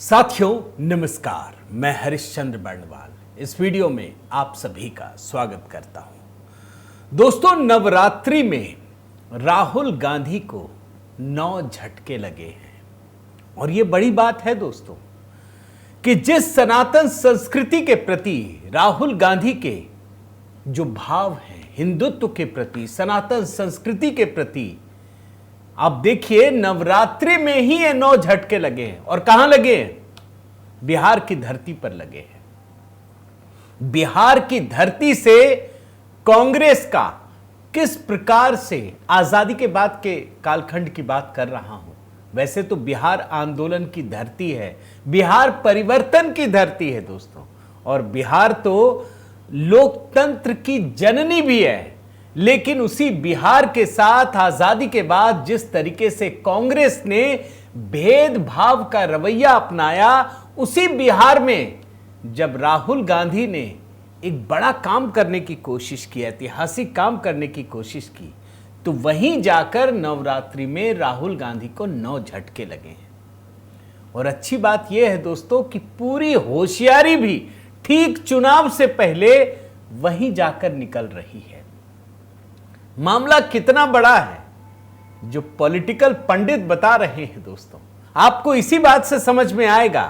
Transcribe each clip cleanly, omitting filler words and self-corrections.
साथियों नमस्कार, मैं हरिश्चंद्र बर्णवाल इस वीडियो में आप सभी का स्वागत करता हूं। दोस्तों, नवरात्रि में राहुल गांधी को 9 झटके लगे हैं और ये बड़ी बात है दोस्तों कि जिस सनातन संस्कृति के प्रति राहुल गांधी के जो भाव हैं, हिंदुत्व के प्रति, सनातन संस्कृति के प्रति, आप देखिए नवरात्रि में ही ये 9 झटके लगे हैं। और कहां लगे हैं? बिहार की धरती पर लगे हैं। बिहार की धरती से कांग्रेस का किस प्रकार से आजादी के बाद के कालखंड की बात कर रहा हूं। वैसे तो बिहार आंदोलन की धरती है, बिहार परिवर्तन की धरती है दोस्तों, और बिहार तो लोकतंत्र की जननी भी है। लेकिन उसी बिहार के साथ आजादी के बाद जिस तरीके से कांग्रेस ने भेदभाव का रवैया अपनाया, उसी बिहार में जब राहुल गांधी ने एक बड़ा काम करने की कोशिश की, ऐतिहासिक काम करने की कोशिश की, तो वहीं जाकर नवरात्रि में राहुल गांधी को 9 झटके लगे हैं। और अच्छी बात यह है दोस्तों कि पूरी होशियारी भी ठीक चुनाव से पहले वहीं जाकर निकल रही है। मामला कितना बड़ा है जो पॉलिटिकल पंडित बता रहे हैं दोस्तों, आपको इसी बात से समझ में आएगा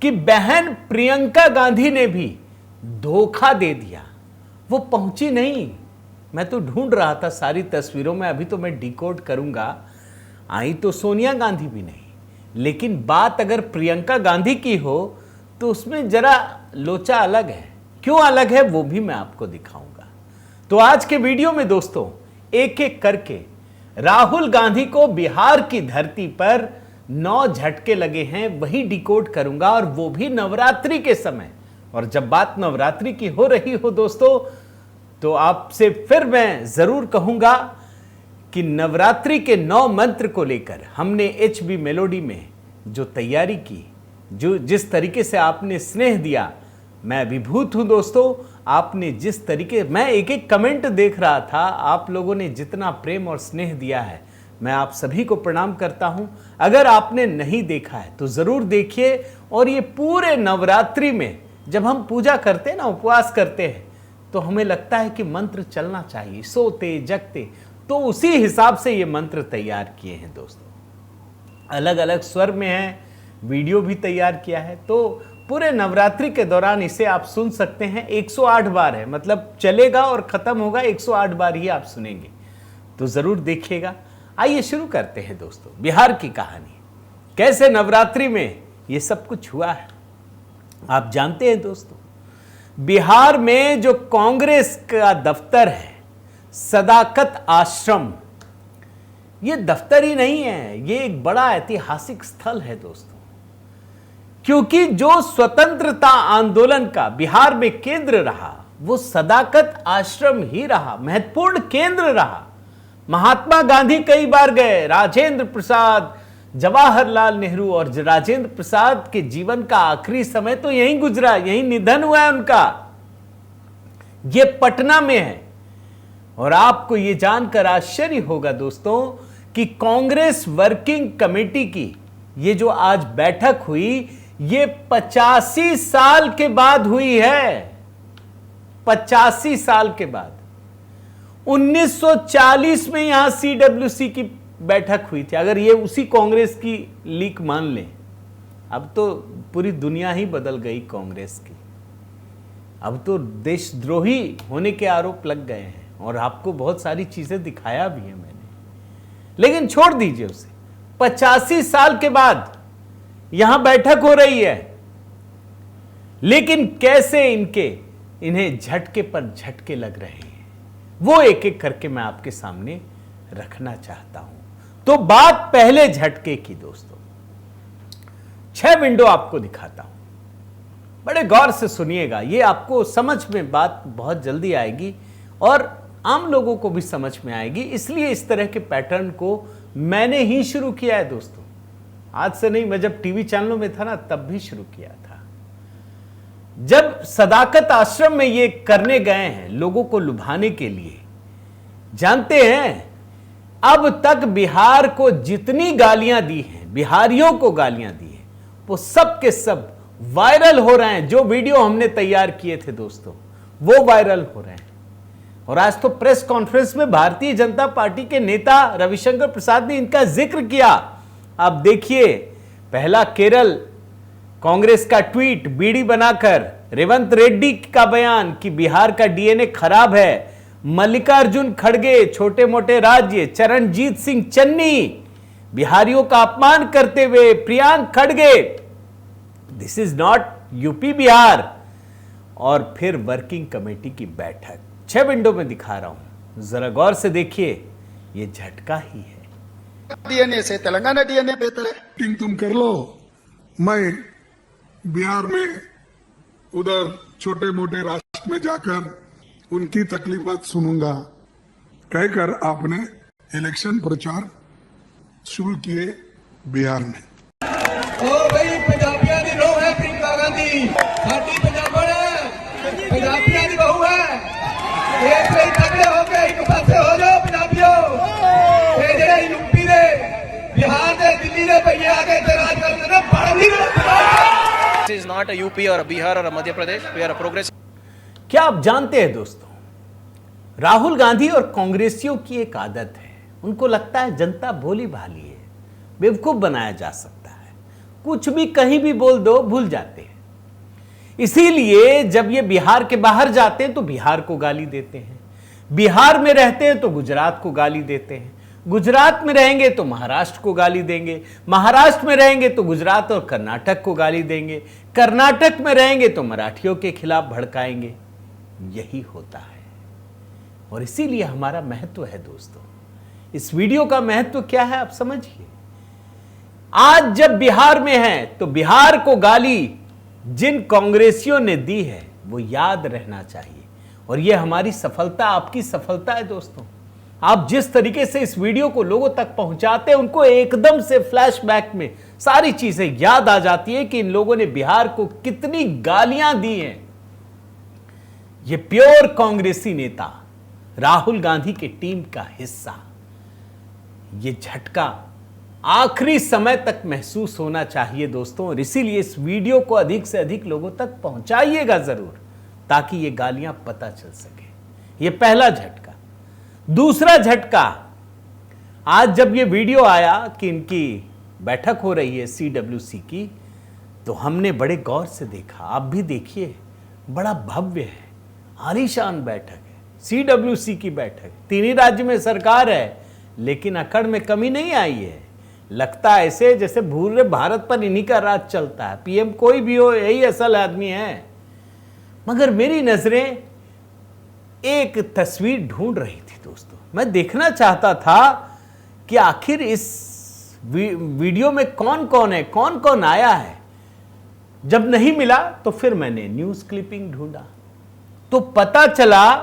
कि बहन प्रियंका गांधी ने भी धोखा दे दिया। वो पहुंची नहीं। मैं तो ढूंढ रहा था सारी तस्वीरों में, अभी तो मैं डिकोड करूंगा। आई तो सोनिया गांधी भी नहीं, लेकिन बात अगर प्रियंका गांधी की हो तो उसमें जरा लोचा अलग है। क्यों अलग है वो भी मैं आपको दिखाऊंगा। तो आज के वीडियो में दोस्तों एक एक करके राहुल गांधी को बिहार की धरती पर 9 झटके लगे हैं, वही डिकोड करूंगा, और वो भी नवरात्रि के समय। और जब बात नवरात्रि की हो रही हो दोस्तों, तो आपसे फिर मैं जरूर कहूंगा कि नवरात्रि के 9 मंत्र को लेकर हमने HB मेलोडी में जो तैयारी की, जो जिस तरीके से आपने स्नेह दिया, मैं विभूत हूं दोस्तों। आपने जिस तरीके, मैं एक एक कमेंट देख रहा था, आप लोगों ने जितना प्रेम और स्नेह दिया है, मैं आप सभी को प्रणाम करता हूं। अगर आपने नहीं देखा है तो जरूर देखिए। और ये पूरे नवरात्रि में जब हम पूजा करते हैं ना, उपवास करते हैं, तो हमें लगता है कि मंत्र चलना चाहिए, सोते जगते, तो उसी हिसाब से ये मंत्र तैयार किए हैं दोस्तों। अलग अलग स्वर में है, वीडियो भी तैयार किया है, तो पूरे नवरात्रि के दौरान इसे आप सुन सकते हैं। 108 बार है, मतलब चलेगा और खत्म होगा, 108 बार ही आप सुनेंगे, तो जरूर देखिएगा। आइए शुरू करते हैं दोस्तों बिहार की कहानी, कैसे नवरात्रि में ये सब कुछ हुआ है। आप जानते हैं दोस्तों, बिहार में जो कांग्रेस का दफ्तर है, सदाकत आश्रम, ये दफ्तर ही नहीं है, ये एक बड़ा ऐतिहासिक स्थल है दोस्तों। क्योंकि जो स्वतंत्रता आंदोलन का बिहार में केंद्र रहा, वो सदाकत आश्रम ही रहा, महत्वपूर्ण केंद्र रहा। महात्मा गांधी कई बार गए, राजेंद्र प्रसाद, जवाहरलाल नेहरू, और राजेंद्र प्रसाद के जीवन का आखिरी समय तो यहीं गुजरा, यहीं निधन हुआ है उनका। ये पटना में है। और आपको ये जानकर आश्चर्य होगा दोस्तों कि कांग्रेस वर्किंग कमेटी की ये जो आज बैठक हुई, ये 85 साल के बाद हुई है। 85 साल के बाद 1940 में यहां CWC की बैठक हुई थी। अगर ये उसी कांग्रेस की लीक मान लें, अब तो पूरी दुनिया ही बदल गई कांग्रेस की। अब तो देशद्रोही होने के आरोप लग गए हैं, और आपको बहुत सारी चीजें दिखाया भी है मैंने, लेकिन छोड़ दीजिए उसे। 85 साल के बाद यहां बैठक हो रही है, लेकिन कैसे इन्हें झटके पर झटके लग रहे हैं, वो एक एक करके मैं आपके सामने रखना चाहता हूं। तो बात पहले झटके की दोस्तों, 6 विंडो आपको दिखाता हूं, बड़े गौर से सुनिएगा। ये आपको समझ में बात बहुत जल्दी आएगी और आम लोगों को भी समझ में आएगी, इसलिए इस तरह के पैटर्न को मैंने ही शुरू किया है दोस्तों। आज से नहीं, मैं जब टीवी चैनलों में था ना, तब भी शुरू किया था। जब सदाकत आश्रम में ये करने गए हैं लोगों को लुभाने के लिए, जानते हैं अब तक बिहार को जितनी गालियां दी हैं, बिहारियों को गालियां दी हैं, वो सब के सब वायरल हो रहे हैं। जो वीडियो हमने तैयार किए थे दोस्तों, वो वायरल हो रहे हैं। और आज तो प्रेस कॉन्फ्रेंस में भारतीय जनता पार्टी के नेता रविशंकर प्रसाद ने इनका जिक्र किया। आप देखिए, पहला केरल कांग्रेस का ट्वीट बीड़ी बनाकर, रेवंत रेड्डी का बयान कि बिहार का डीएनए खराब है, मल्लिकार्जुन खड़गे छोटे मोटे राज्य, चरणजीत सिंह चन्नी बिहारियों का अपमान करते हुए, प्रियांक खड़गे this is not UP Bihar. और फिर वर्किंग कमेटी की बैठक 6 विंडो में दिखा रहा हूं, जरा गौर से देखिए, ये झटका ही है। डीएनए से तेलंगाना डीएनए बेहतर है। मीटिंग तुम कर लो, मैं बिहार में उधर छोटे मोटे राष्ट्र में जाकर उनकी तकलीफात सुनूंगा, कहकर आपने इलेक्शन प्रचार शुरू किए बिहार में। भाई पंजाबियों की रो है प्रियंका गांधी, साडी पंजाबण है, पंजाबियों की बहू है। एक से तगड़े हो के एक पासे हो जाओ पंजाबियों। ये जेडे यूपी दे, बिहार दे, दिल्ली दे भैये आके राज करते ने बड़ नहीं करते। This is not a UP or a Bihar or a Madhya Pradesh. We are a progressive. क्या आप जानते हैं दोस्तों, राहुल गांधी और कांग्रेसियों की एक आदत है, उनको लगता है जनता भोली भाली है, बेवकूफ बनाया जा सकता है, कुछ भी कहीं भी बोल दो भूल जाते हैं। इसीलिए जब ये बिहार के बाहर जाते हैं तो बिहार को गाली देते हैं, बिहार में रहते हैं तो गुजरात को गाली देते हैं, गुजरात में रहेंगे तो महाराष्ट्र को गाली देंगे, महाराष्ट्र में रहेंगे तो गुजरात और कर्नाटक को गाली देंगे, कर्नाटक में रहेंगे तो मराठियों के खिलाफ भड़काएंगे। यही होता है और इसीलिए हमारा महत्व है दोस्तों। इस वीडियो का महत्व क्या है आप समझिए। आज जब बिहार में है तो बिहार को गाली जिन कांग्रेसियों ने दी है वो याद रहना चाहिए, और यह हमारी सफलता, आपकी सफलता है दोस्तों। आप जिस तरीके से इस वीडियो को लोगों तक पहुंचाते हैं, उनको एकदम से फ्लैशबैक में सारी चीजें याद आ जाती है कि इन लोगों ने बिहार को कितनी गालियां दी हैं। ये प्योर कांग्रेसी नेता, राहुल गांधी की टीम का हिस्सा, ये झटका आखिरी समय तक महसूस होना चाहिए दोस्तों। और इसीलिए इस वीडियो को अधिक से अधिक लोगों तक पहुंचाइएगा जरूर, ताकि ये गालियां पता चल सके। ये पहला झटका। दूसरा झटका, आज जब ये वीडियो आया कि इनकी बैठक हो रही है CWC की, तो हमने बड़े गौर से देखा। आप भी देखिए, बड़ा भव्य है, आलीशान बैठक है, CWC की बैठक। 3 ही राज्य में सरकार है, लेकिन अकड़ में कमी नहीं आई है। लगता है ऐसे जैसे पूरे भारत पर इन्हीं का राज चलता है, PM कोई भी हो, यही असल आदमी है। मगर मेरी नजरें एक तस्वीर ढूंढ रही थी दोस्तों। मैं देखना चाहता था कि आखिर इस वीडियो में कौन कौन है, कौन कौन आया है। जब नहीं मिला तो फिर मैंने न्यूज क्लिपिंग ढूंढा, तो पता चला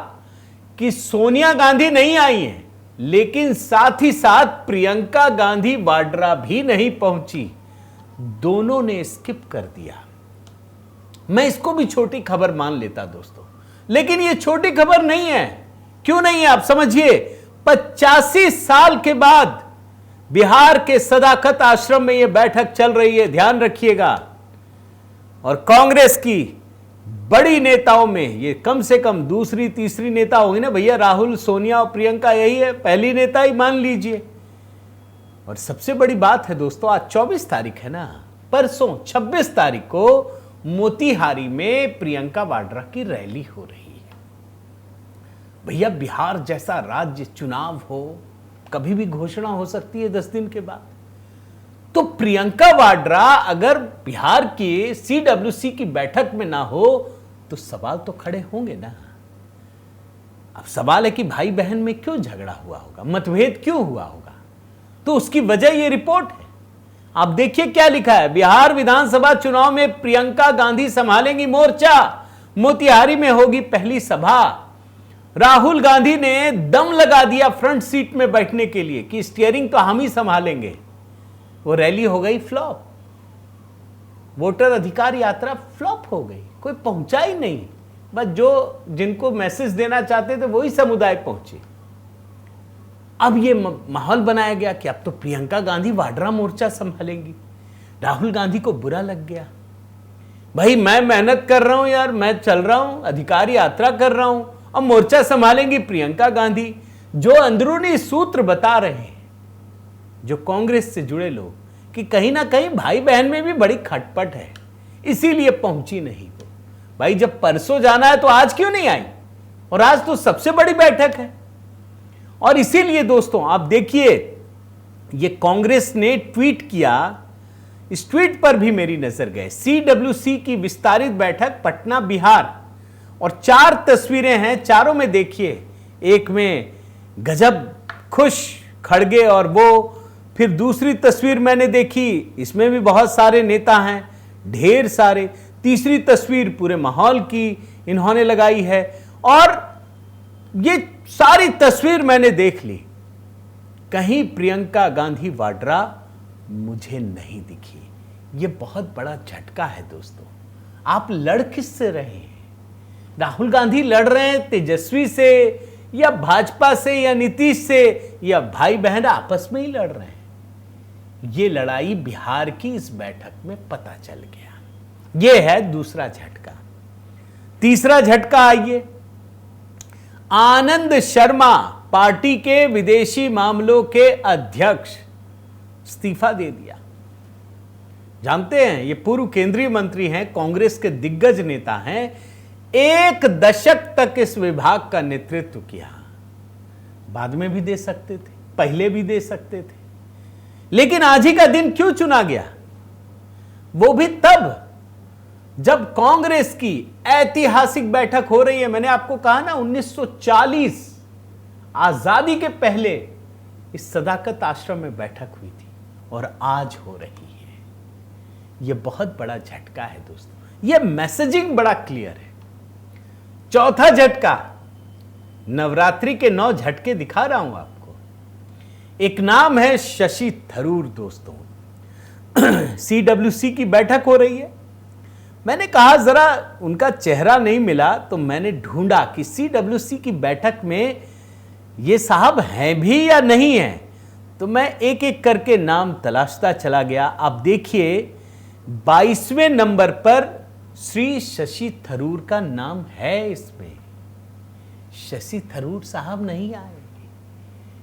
कि सोनिया गांधी नहीं आई हैं, लेकिन साथ ही साथ प्रियंका गांधी वाड्रा भी नहीं पहुंची। दोनों ने स्किप कर दिया। मैं इसको भी छोटी खबर मान लेता दोस्तों, लेकिन यह छोटी खबर नहीं है। क्यों नहीं है आप समझिए। 85 साल के बाद बिहार के सदाकत आश्रम में यह बैठक चल रही है, ध्यान रखिएगा। और कांग्रेस की बड़ी नेताओं में ये कम से कम दूसरी तीसरी नेता होगी ना भैया। राहुल, सोनिया और प्रियंका यही है, पहली नेता ही मान लीजिए। और सबसे बड़ी बात है दोस्तों, आज 24 तारीख है ना, परसों 26 तारीख को मोतिहारी में प्रियंका वाड्रा की रैली हो रही है। भैया, बिहार जैसा राज्य, चुनाव हो, कभी भी घोषणा हो सकती है 10 दिन के बाद। तो प्रियंका वाड्रा अगर बिहार की CWC की बैठक में ना हो तो सवाल तो खड़े होंगे ना। अब सवाल है कि भाई बहन में क्यों झगड़ा हुआ होगा, मतभेद क्यों हुआ होगा। तो उसकी वजह ये रिपोर्ट है। आप देखिए क्या लिखा है। बिहार विधानसभा चुनाव में प्रियंका गांधी संभालेंगी मोर्चा, मोतिहारी में होगी पहली सभा। राहुल गांधी ने दम लगा दिया फ्रंट सीट में बैठने के लिए कि स्टीयरिंग तो हम ही संभालेंगे। वो रैली हो गई फ्लॉप, वोटर अधिकार यात्रा फ्लॉप हो गई, कोई पहुंचा ही नहीं। बस जो जिनको मैसेज देना चाहते थे वही समुदाय पहुंचे। अब ये माहौल बनाया गया कि अब तो प्रियंका गांधी वाड्रा मोर्चा संभालेंगी। राहुल गांधी को बुरा लग गया। भाई मैं मेहनत कर रहा हूं यार, मैं चल रहा हूं, अधिकार यात्रा कर रहा हूं, अब मोर्चा संभालेंगी प्रियंका गांधी। जो अंदरूनी सूत्र बता रहे हैं जो कांग्रेस से जुड़े लोग कि कहीं ना कहीं भाई बहन में भी बड़ी खटपट है, इसीलिए पहुंची नहीं वो। भाई जब परसों जाना है तो आज क्यों नहीं आई? और आज तो सबसे बड़ी बैठक है। और इसीलिए दोस्तों आप देखिए, ये कांग्रेस ने ट्वीट किया, इस ट्वीट पर भी मेरी नजर गए। CWC की विस्तारित बैठक पटना बिहार, और 4 तस्वीरें हैं, चारों में देखिए, एक में गजब खुश खड़गे और वो, फिर दूसरी तस्वीर मैंने देखी, इसमें भी बहुत सारे नेता हैं, ढेर सारे। तीसरी तस्वीर पूरे माहौल की इन्होंने लगाई है, और ये सारी तस्वीर मैंने देख ली, कहीं प्रियंका गांधी वाड्रा मुझे नहीं दिखी। ये बहुत बड़ा झटका है दोस्तों। आप लड़ किससे रहे हैं? राहुल गांधी लड़ रहे हैं तेजस्वी से, या भाजपा से, या नीतीश से, या भाई बहन आपस में ही लड़ रहे हैं? ये लड़ाई बिहार की इस बैठक में पता चल गया। ये है दूसरा झटका। तीसरा झटका आइए, आनंद शर्मा पार्टी के विदेशी मामलों के अध्यक्ष इस्तीफा दे दिया। जानते हैं ये पूर्व केंद्रीय मंत्री हैं, कांग्रेस के दिग्गज नेता हैं, 1 दशक तक इस विभाग का नेतृत्व किया। बाद में भी दे सकते थे, पहले भी दे सकते थे, लेकिन आज ही का दिन क्यों चुना गया? वो भी तब जब कांग्रेस की ऐतिहासिक बैठक हो रही है। मैंने आपको कहा ना, 1940 आजादी के पहले इस सदाकत आश्रम में बैठक हुई थी, और आज हो रही है। यह बहुत बड़ा झटका है दोस्तों। यह मैसेजिंग बड़ा क्लियर है। चौथा झटका, नवरात्रि के 9 झटके दिखा रहा हूं आपको। एक नाम है शशि थरूर दोस्तों। CWC की बैठक हो रही है। मैंने कहा जरा उनका चेहरा नहीं मिला, तो मैंने ढूंढा कि CWC की बैठक में ये साहब हैं भी या नहीं हैं। तो मैं एक एक करके नाम तलाशता चला गया। आप देखिए 22वें नंबर पर श्री शशि थरूर का नाम है इसमें। शशि थरूर साहब नहीं आए।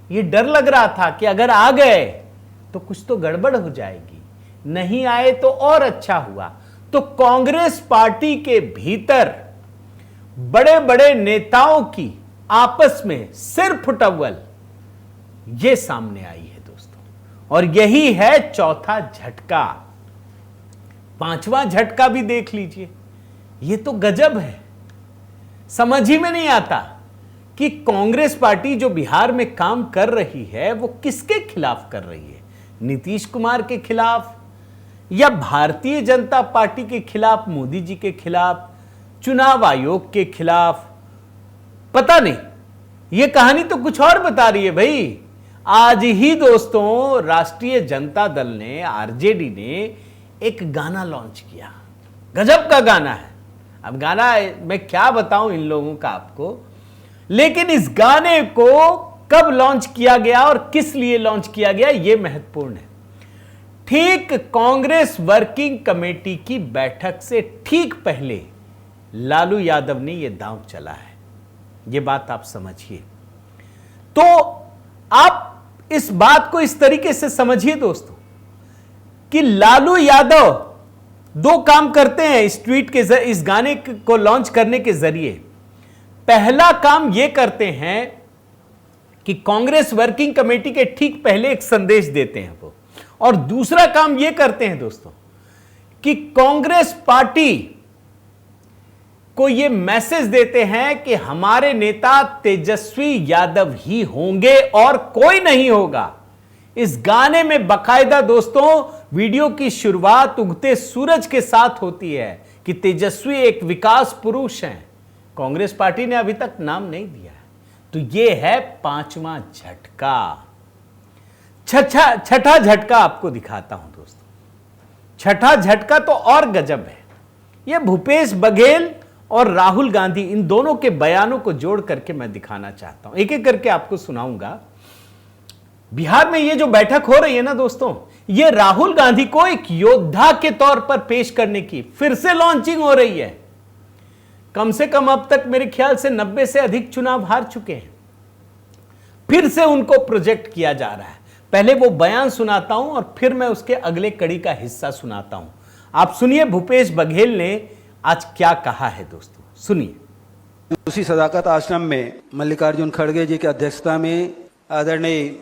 ये डर लग रहा था कि अगर आ गए तो कुछ तो गड़बड़ हो जाएगी, नहीं आए तो और अच्छा हुआ। तो कांग्रेस पार्टी के भीतर बड़े बड़े नेताओं की आपस में सिर फुटअव्वल ये सामने आई है दोस्तों, और यही है चौथा झटका। 5वां झटका भी देख लीजिए। ये तो गजब है। समझ ही में नहीं आता कि कांग्रेस पार्टी जो बिहार में काम कर रही है वो किसके खिलाफ कर रही है? नीतीश कुमार के खिलाफ, या भारतीय जनता पार्टी के खिलाफ, मोदी जी के खिलाफ, चुनाव आयोग के खिलाफ? पता नहीं। यह कहानी तो कुछ और बता रही है भाई। आज ही दोस्तों राष्ट्रीय जनता दल ने, आरजेडी ने एक गाना लॉन्च किया। गजब का गाना है। अब गाना मैं क्या बताऊं इन लोगों का आपको, लेकिन इस गाने को कब लॉन्च किया गया और किस लिए लॉन्च किया गया यह महत्वपूर्ण है। ठीक कांग्रेस वर्किंग कमेटी की बैठक से ठीक पहले लालू यादव ने यह दांव चला है। यह बात आप समझिए। तो आप इस बात को इस तरीके से समझिए दोस्तों कि लालू यादव 2 काम करते हैं इस ट्वीट के इस गाने को लॉन्च करने के जरिए। पहला काम यह करते हैं कि कांग्रेस वर्किंग कमेटी के ठीक पहले एक संदेश देते हैं वो, और दूसरा काम यह करते हैं दोस्तों कि कांग्रेस पार्टी को यह मैसेज देते हैं कि हमारे नेता तेजस्वी यादव ही होंगे और कोई नहीं होगा। इस गाने में बकायदा दोस्तों वीडियो की शुरुआत उगते सूरज के साथ होती है कि तेजस्वी एक विकास पुरुष हैं। कांग्रेस पार्टी ने अभी तक नाम नहीं दिया है। तो यह है 5वां झटका। छठा झटका आपको दिखाता हूं दोस्तों। छठा झटका तो और गजब है। यह भूपेश बघेल और राहुल गांधी, इन दोनों के बयानों को जोड़ करके मैं दिखाना चाहता हूं। एक एक करके आपको सुनाऊंगा। बिहार में यह जो बैठक हो रही है ना दोस्तों, यह राहुल गांधी को एक योद्धा के तौर पर पेश करने की फिर से लॉन्चिंग हो रही है। कम से कम अब तक मेरे ख्याल से 90 से अधिक चुनाव हार चुके हैं, फिर से उनको प्रोजेक्ट किया जा रहा है। पहले वो बयान सुनाता हूं और फिर मैं उसके अगले कड़ी का हिस्सा सुनाता हूं। आप सुनिए भूपेश बघेल ने आज क्या कहा है दोस्तों, सुनिए। उसी सदाकत आश्रम में मल्लिकार्जुन खड़गे जी की अध्यक्षता में आदरणीय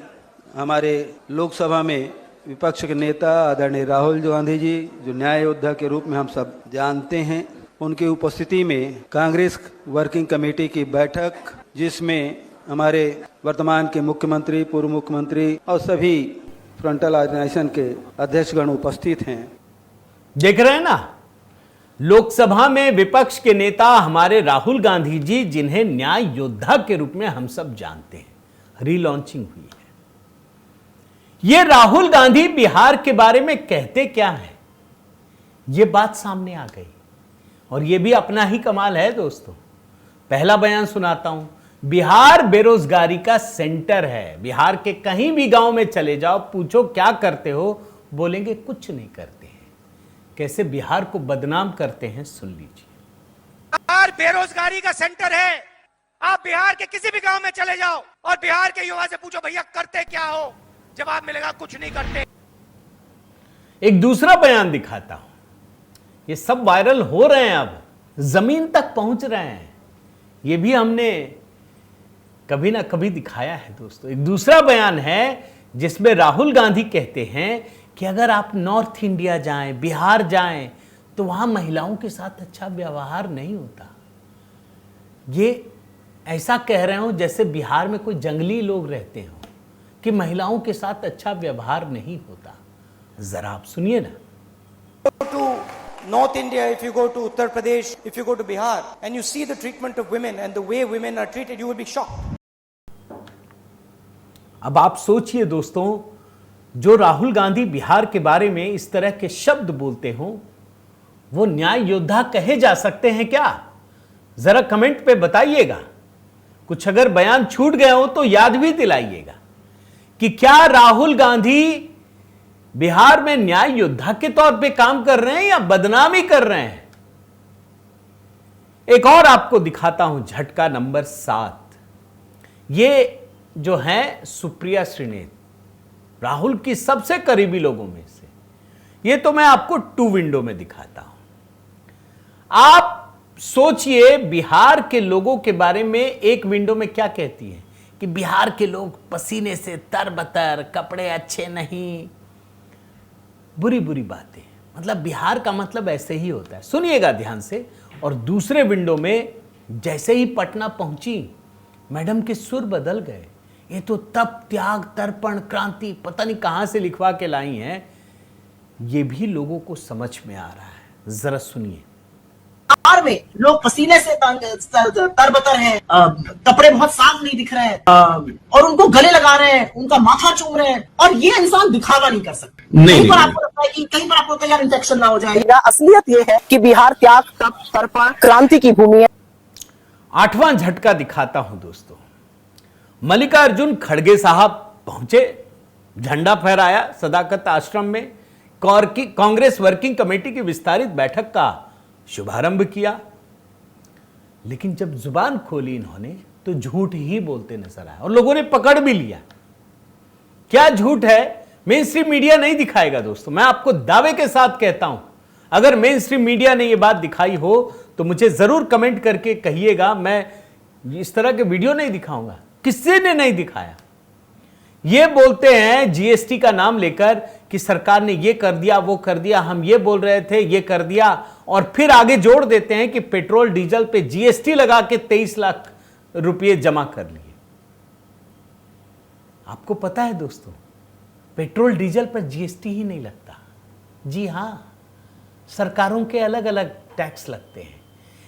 हमारे लोकसभा में विपक्ष के नेता आदरणीय राहुल गांधी जी, जो न्याय योद्धा के रूप में हम सब जानते हैं, उनकी उपस्थिति में कांग्रेस वर्किंग कमेटी की बैठक, जिसमें हमारे वर्तमान के मुख्यमंत्री, पूर्व मुख्यमंत्री और सभी फ्रंटल ऑर्गेनाइजेशन के अध्यक्षगण उपस्थित हैं। देख रहे हैं ना, लोकसभा में विपक्ष के नेता हमारे राहुल गांधी जी, जिन्हें न्याय योद्धा के रूप में हम सब जानते हैं, रीलॉन्चिंग हुई है। ये राहुल गांधी बिहार के बारे में कहते क्या हैं, ये बात सामने आ गई और ये भी अपना ही कमाल है दोस्तों। पहला बयान सुनाता हूं। बिहार बेरोजगारी का सेंटर है। बिहार के कहीं भी गांव में चले जाओ, पूछो क्या करते हो, बोलेंगे कुछ नहीं करते हैं। कैसे बिहार को बदनाम करते हैं, सुन लीजिए। बिहार बेरोजगारी का सेंटर है। आप बिहार के किसी भी गांव में चले जाओ और बिहार के युवा से पूछो भैया करते क्या हो, जवाब मिलेगा कुछ नहीं करते। एक दूसरा बयान दिखाता हूं। ये सब वायरल हो रहे हैं, अब जमीन तक पहुंच रहे हैं। ये भी हमने कभी ना कभी दिखाया है दोस्तों। एक दूसरा बयान है जिसमें राहुल गांधी कहते हैं कि अगर आप नॉर्थ इंडिया जाएं, बिहार जाएं, तो वहां महिलाओं के साथ अच्छा व्यवहार नहीं होता। ये ऐसा कह रहे हो जैसे बिहार में कोई जंगली लोग रहते हो, कि महिलाओं के साथ अच्छा व्यवहार नहीं होता। जरा आप सुनिए ना। To North India, if you go to Uttar Pradesh, if you go to Bihar, and you see the treatment of women and the way women are treated, you will be shocked. अब आप सोचिए दोस्तों, जो राहुल गांधी बिहार के बारे में इस तरह के शब्द बोलते हो, वो न्याय योद्धा कहे जा सकते हैं क्या? जरा कमेंट पे बताइएगा। कुछ अगर बयान छूट गए हो तो याद भी दिलाइएगा कि क्या राहुल गांधी बिहार में न्याय योद्धा के तौर पे काम कर रहे हैं या बदनामी कर रहे हैं। एक और आपको दिखाता हूं झटका नंबर 7। ये जो है सुप्रिया श्रीनेत, राहुल की सबसे करीबी लोगों में से। ये तो मैं आपको 2 विंडो में दिखाता हूं। आप सोचिए बिहार के लोगों के बारे में एक विंडो में क्या कहती है कि बिहार के लोग पसीने से तरबतर, कपड़े अच्छे नहीं, बुरी बुरी बातें। मतलब बिहार का मतलब ऐसे ही होता है। सुनिएगा ध्यान से। और दूसरे विंडो में जैसे ही पटना पहुंची, मैडम के सुर बदल गए। ये तो तप, त्याग, तर्पण, क्रांति पता नहीं कहां से लिखवा के लाई हैं। ये भी लोगों को समझ में आ रहा है। जरा सुनिए। बिहार में लोग पसीने से तरबतर हैं, कपड़े बहुत साफ नहीं दिख रहे हैं, और उनको गले लगा रहे हैं, उनका माथा चूम रहे हैं, और ये इंसान दिखावा नहीं कर सकते। कहीं पर आपको लगता है कि कहीं पर आपको यार इंफेक्शन ना हो जाएगा। असलियत ये है कि बिहार त्याग, तप, तर्पण, क्रांति की भूमि है। 8वां झटका दिखाता हूं दोस्तों। मल्लिकार्जुन खड़गे साहब पहुंचे, झंडा फहराया सदाकत आश्रम में, कांग्रेस वर्किंग कमेटी की विस्तारित बैठक का शुभारंभ किया। लेकिन जब जुबान खोली इन्होंने तो झूठ ही बोलते नजर आए और लोगों ने पकड़ भी लिया। क्या झूठ है, मेन स्ट्रीम मीडिया नहीं दिखाएगा दोस्तों। मैं आपको दावे के साथ कहता हूं, अगर मेन स्ट्रीम मीडिया ने यह बात दिखाई हो तो मुझे जरूर कमेंट करके कहिएगा। मैं इस तरह के वीडियो नहीं दिखाऊंगा। किसी ने नहीं दिखाया। ये बोलते हैं जीएसटी का नाम लेकर कि सरकार ने ये कर दिया, वो कर दिया, हम ये बोल रहे थे, ये कर दिया, और फिर आगे जोड़ देते हैं कि पेट्रोल डीजल पे जीएसटी लगा के 23 लाख रुपए जमा कर लिए। आपको पता है दोस्तों, पेट्रोल डीजल पर जीएसटी ही नहीं लगता। जी हां, सरकारों के अलग अलग टैक्स लगते हैं।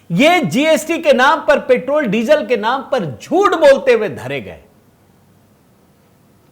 ये जीएसटी के नाम पर, पेट्रोल डीजल के नाम पर झूठ बोलते हुए धरे गए।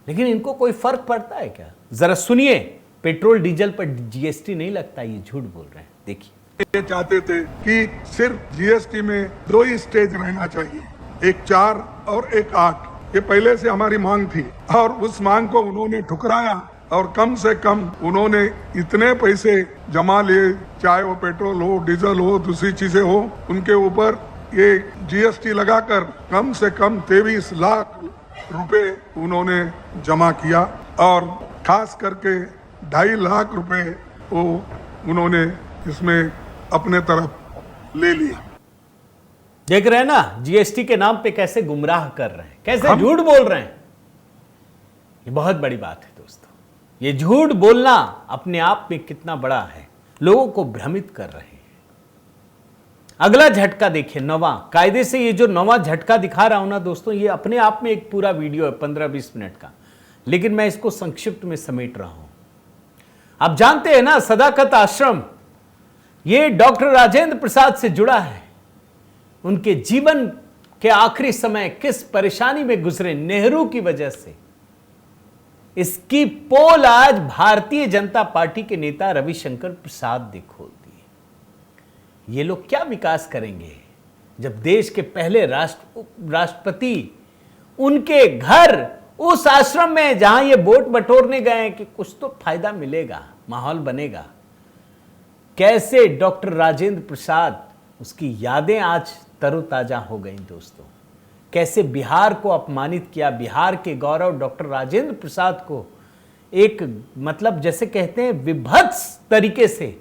लेकिन इनको कोई फर्क पड़ता है क्या? जरा सुनिए। पेट्रोल डीजल पर जीएसटी नहीं लगता, ये झूठ बोल रहे हैं। देखिए। ये चाहते थे कि सिर्फ जीएसटी में 2 ही स्टेज रहना चाहिए, एक 4 और एक 8। ये पहले से हमारी मांग थी और उस मांग को उन्होंने ठुकराया और कम से कम उन्होंने इतने पैसे जमा लिए, चाहे वो पेट्रोल हो, डीजल हो, दूसरी चीजें हो, उनके ऊपर ये जीएसटी लगाकर कम से कम 23 लाख रुपए उन्होंने जमा किया और खास करके 2.5 लाख रुपए वो उन्होंने इसमें अपने तरफ ले लिया। देख रहे हैं ना जीएसटी के नाम पे कैसे गुमराह कर रहे हैं, कैसे झूठ बोल रहे हैं। ये बहुत बड़ी बात है दोस्तों, ये झूठ बोलना अपने आप में कितना बड़ा है, लोगों को भ्रमित कर रहे हैं। अगला झटका देखिए, नवा कायदे से ये जो नवा झटका दिखा रहा हूं ना दोस्तों, ये अपने आप में एक पूरा वीडियो है 15-20 मिनट का, लेकिन मैं इसको संक्षिप्त में समेट रहा हूं। आप जानते हैं ना सदाकत आश्रम, ये डॉक्टर राजेंद्र प्रसाद से जुड़ा है। उनके जीवन के आखिरी समय किस परेशानी में गुजरे नेहरू की वजह से, इसकी पोल आज भारतीय जनता पार्टी के नेता रविशंकर प्रसाद ने खोल दी। ये लोग क्या विकास करेंगे जब देश के पहले राष्ट्रपति उनके घर उस आश्रम में जहां ये वोट बटोरने गए हैं कि कुछ तो फायदा मिलेगा, माहौल बनेगा। कैसे डॉक्टर राजेंद्र प्रसाद, उसकी यादें आज तरोताजा हो गई दोस्तों। कैसे बिहार को अपमानित किया, बिहार के गौरव डॉक्टर राजेंद्र प्रसाद को एक मतलब जैसे कहते हैं विभत्स तरीके से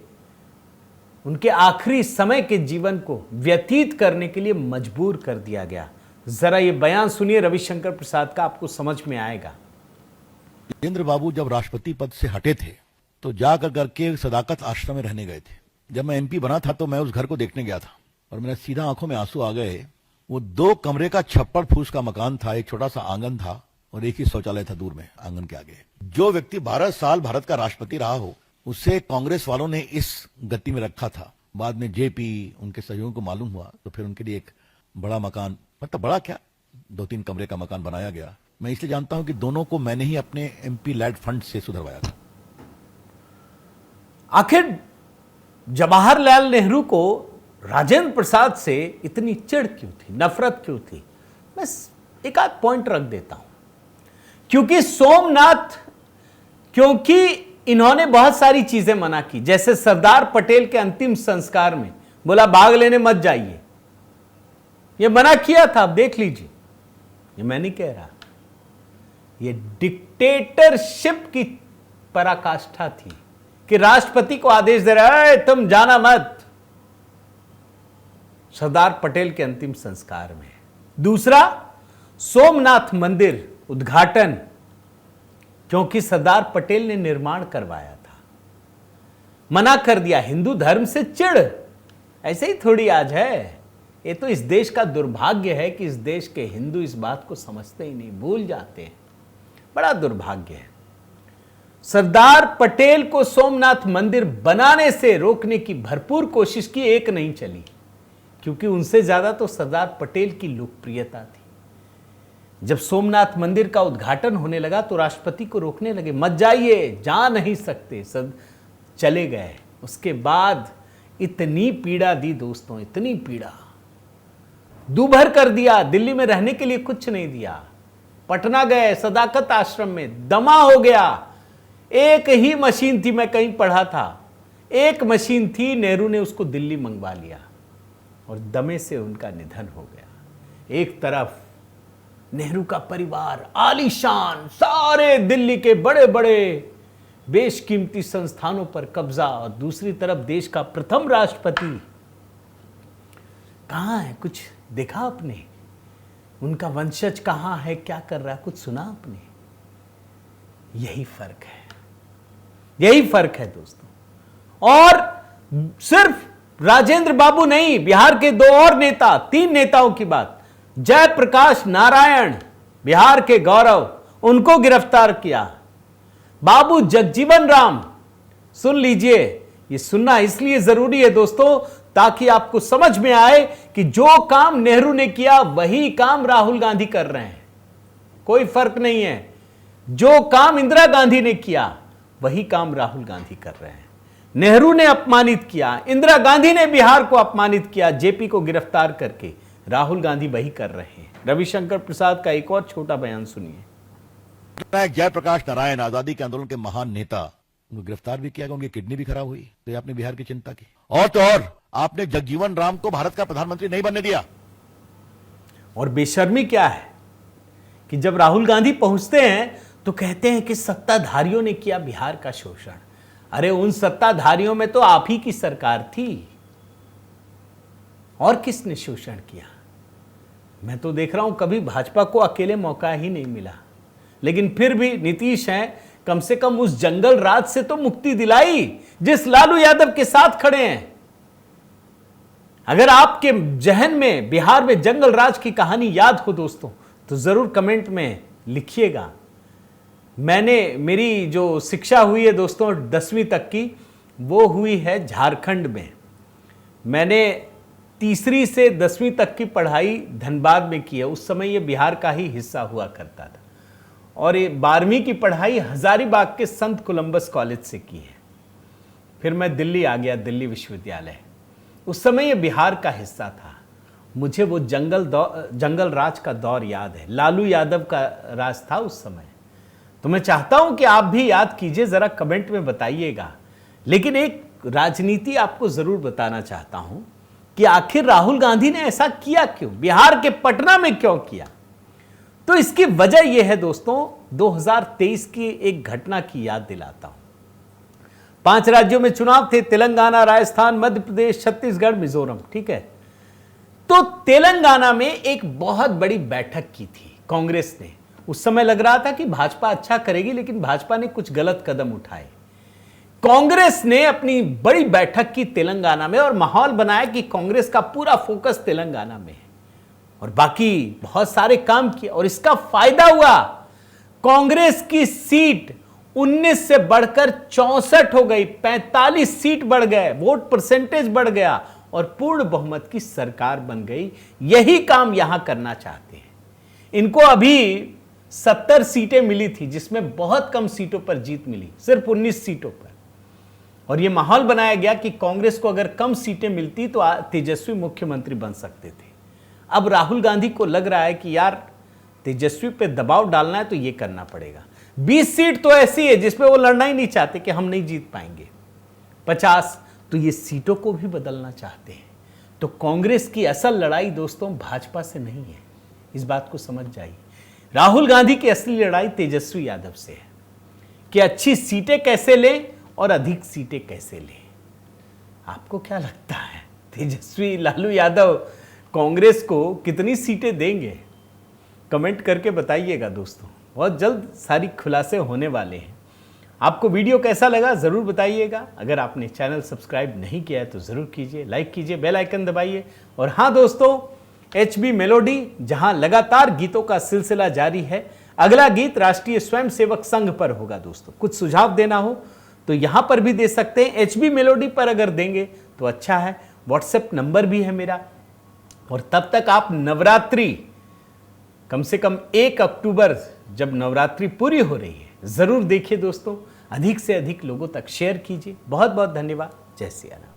उनके आखिरी समय के जीवन को व्यतीत करने के लिए मजबूर कर दिया गया। जरा ये बयान सुनिए रविशंकर प्रसाद का, आपको समझ में आएगा। राजेंद्र बाबू जब राष्ट्रपति पद से हटे थे तो जाकर करके सदाकत आश्रम में रहने गए थे। जब मैं एमपी बना था तो मैं उस घर को देखने गया था और मेरे सीधा आंखों में आंसू आ गए। वो 2 कमरे का 56 फूस का मकान था, एक छोटा सा आंगन था और एक ही शौचालय था दूर में आंगन के आगे। जो व्यक्ति 12 साल भारत का राष्ट्रपति रहा हो, उसे कांग्रेस वालों ने इस गति में रखा था। बाद में जेपी उनके सहयोगियों को मालूम हुआ तो फिर उनके लिए एक बड़ा मकान, मतलब बड़ा क्या, 2-3 कमरे का मकान बनाया गया। मैं इसलिए जानता हूं कि दोनों को मैंने ही अपने एमपी लैड फंड से सुधरवाया था। आखिर जवाहरलाल नेहरू को राजेंद्र प्रसाद से इतनी चिढ़ क्यों थी, नफरत क्यों थी? मैं एक आध पॉइंट रख देता हूं। क्योंकि इन्होंने बहुत सारी चीजें मना की, जैसे सरदार पटेल के अंतिम संस्कार में बोला भाग लेने मत जाइए, यह मना किया था। आप देख लीजिए, ये मैं नहीं कह रहा, ये डिक्टेटरशिप की पराकाष्ठा थी कि राष्ट्रपति को आदेश दे रहा है तुम जाना मत, सरदार पटेल के अंतिम संस्कार में। दूसरा, सोमनाथ मंदिर उद्घाटन, क्योंकि सरदार पटेल ने निर्माण करवाया था, मना कर दिया। हिंदू धर्म से चिढ़ ऐसे ही थोड़ी आज है, ये तो इस देश का दुर्भाग्य है कि इस देश के हिंदू इस बात को समझते ही नहीं, भूल जाते हैं। बड़ा दुर्भाग्य है। सरदार पटेल को सोमनाथ मंदिर बनाने से रोकने की भरपूर कोशिश की, एक नहीं चली, क्योंकि उनसे ज्यादा तो सरदार पटेल की लोकप्रियता थी। जब सोमनाथ मंदिर का उद्घाटन होने लगा तो राष्ट्रपति को रोकने लगे, मत जाइए, जा नहीं सकते, सब चले गए। उसके बाद इतनी पीड़ा दी दोस्तों, इतनी पीड़ा, दूभर कर दिया, दिल्ली में रहने के लिए कुछ नहीं दिया। पटना गए, सदाकत आश्रम में दमा हो गया। एक ही मशीन थी, मैं कहीं पढ़ा था, एक मशीन थी, नेहरू ने उसको दिल्ली मंगवा लिया और दमे से उनका निधन हो गया। एक तरफ नेहरू का परिवार आलीशान, सारे दिल्ली के बड़े बड़े बेशकीमती संस्थानों पर कब्जा, और दूसरी तरफ देश का प्रथम राष्ट्रपति कहां है? कुछ देखा आपने? उनका वंशज कहां है, क्या कर रहा है, कुछ सुना आपने? यही फर्क है, यही फर्क है दोस्तों। और सिर्फ राजेंद्र बाबू नहीं, बिहार के 2 और नेता, 3 नेताओं की बात, जयप्रकाश नारायण, बिहार के गौरव, उनको गिरफ्तार किया। बाबू जगजीवन राम, सुन लीजिए, ये सुनना इसलिए जरूरी है दोस्तों ताकि आपको समझ में आए कि जो काम नेहरू ने किया वही काम राहुल गांधी कर रहे हैं, कोई फर्क नहीं है। जो काम इंदिरा गांधी ने किया वही काम राहुल गांधी कर रहे हैं। नेहरू ने अपमानित किया, इंदिरा गांधी ने बिहार को अपमानित किया जेपी को गिरफ्तार करके, राहुल गांधी वही कर रहे हैं। रविशंकर प्रसाद का एक और छोटा बयान सुनिए। लोकनायक जयप्रकाश नारायण, आजादी के आंदोलन के महान नेता, उनको गिरफ्तार भी किया गया, उनकी किडनी भी खराब हुई, तो ये आपने बिहार की चिंता की। और तो और आपने जगजीवन राम को भारत का प्रधानमंत्री नहीं बनने दिया। और बेशर्मी क्या है कि जब राहुल गांधी पहुंचते हैं तो कहते हैं कि सत्ताधारियों ने किया बिहार का शोषण। अरे उन सत्ताधारियों में तो आप ही की सरकार थी, और किसने शोषण किया? मैं तो देख रहा हूं कभी भाजपा को अकेले मौका ही नहीं मिला, लेकिन फिर भी नीतीश हैं, कम से कम उस जंगल राज से तो मुक्ति दिलाई जिस लालू यादव के साथ खड़े हैं। अगर आपके जहन में बिहार में जंगल राज की कहानी याद हो दोस्तों, तो जरूर कमेंट में लिखिएगा। मेरी जो शिक्षा हुई है दोस्तों 10वीं तक की, वो हुई है झारखंड में। मैंने 3री से 10वीं तक की पढ़ाई धनबाद में की है। उस समय ये बिहार का ही हिस्सा हुआ करता था। और ये 12वीं की पढ़ाई हजारीबाग के संत कोलंबस कॉलेज से की है। फिर मैं दिल्ली आ गया, दिल्ली विश्वविद्यालय। उस समय ये बिहार का हिस्सा था। मुझे वो जंगल राज का दौर याद है, लालू यादव का राज था उस समय। तो मैं चाहता हूं कि आप भी याद कीजिए, जरा कमेंट में बताइएगा। लेकिन एक राजनीति आपको जरूर बताना चाहता हूं कि आखिर राहुल गांधी ने ऐसा किया क्यों, बिहार के पटना में क्यों किया? तो इसकी वजह यह है दोस्तों, 2023 की एक घटना की याद दिलाता हूं। 5 राज्यों में चुनाव थे, तेलंगाना, राजस्थान, मध्य प्रदेश, छत्तीसगढ़, मिजोरम, ठीक है। तो तेलंगाना में एक बहुत बड़ी बैठक की थी कांग्रेस ने। उस समय लग रहा था कि भाजपा अच्छा करेगी, लेकिन भाजपा ने कुछ गलत कदम उठाए। कांग्रेस ने अपनी बड़ी बैठक की तेलंगाना में और माहौल बनाया कि कांग्रेस का पूरा फोकस तेलंगाना में है, और बाकी बहुत सारे काम किए, और इसका फायदा हुआ। कांग्रेस की सीट 19 से बढ़कर 64 हो गई, 45 सीट बढ़ गए, वोट परसेंटेज बढ़ गया, और पूर्ण बहुमत की सरकार बन गई। यही काम यहां करना चाहते हैं। इनको अभी 70 सीटें मिली थी, जिसमें बहुत कम सीटों पर जीत मिली, सिर्फ 19 सीटों पर। और यह माहौल बनाया गया कि कांग्रेस को अगर कम सीटें मिलती तो तेजस्वी मुख्यमंत्री बन सकते थे। अब राहुल गांधी को लग रहा है कि यार तेजस्वी पे दबाव डालना है तो यह करना पड़ेगा। 20 सीट तो ऐसी है जिसपे वो लड़ना ही नहीं चाहते कि हम नहीं जीत पाएंगे। 50 तो ये सीटों को भी बदलना चाहते हैं। तो कांग्रेस की असल लड़ाई दोस्तों भाजपा से नहीं है, इस बात को समझ जाइए। राहुल गांधी की असली लड़ाई तेजस्वी यादव से है कि अच्छी सीटें कैसे लें और अधिक सीटें कैसे लें। आपको क्या लगता है, तेजस्वी लालू यादव कांग्रेस को कितनी सीटें देंगे? कमेंट करके बताइएगा दोस्तों। बहुत जल्द सारी खुलासे होने वाले हैं। आपको वीडियो कैसा लगा जरूर बताइएगा। अगर आपने चैनल सब्सक्राइब नहीं किया है तो जरूर कीजिए, लाइक कीजिए, बेल आइकन दबाइए। और हाँ दोस्तों, HB मेलोडी जहां लगातार गीतों का सिलसिला जारी है। अगला गीत राष्ट्रीय स्वयंसेवक संघ पर होगा दोस्तों। कुछ सुझाव देना हो तो यहां पर भी दे सकते हैं। HB मेलोडी पर अगर देंगे तो अच्छा है। व्हाट्सएप नंबर भी है मेरा। और तब तक आप नवरात्रि, कम से कम 1 अक्टूबर जब नवरात्रि पूरी हो रही है, जरूर देखिए दोस्तों। अधिक से अधिक लोगों तक शेयर कीजिए। बहुत बहुत धन्यवाद। जय सिया राम।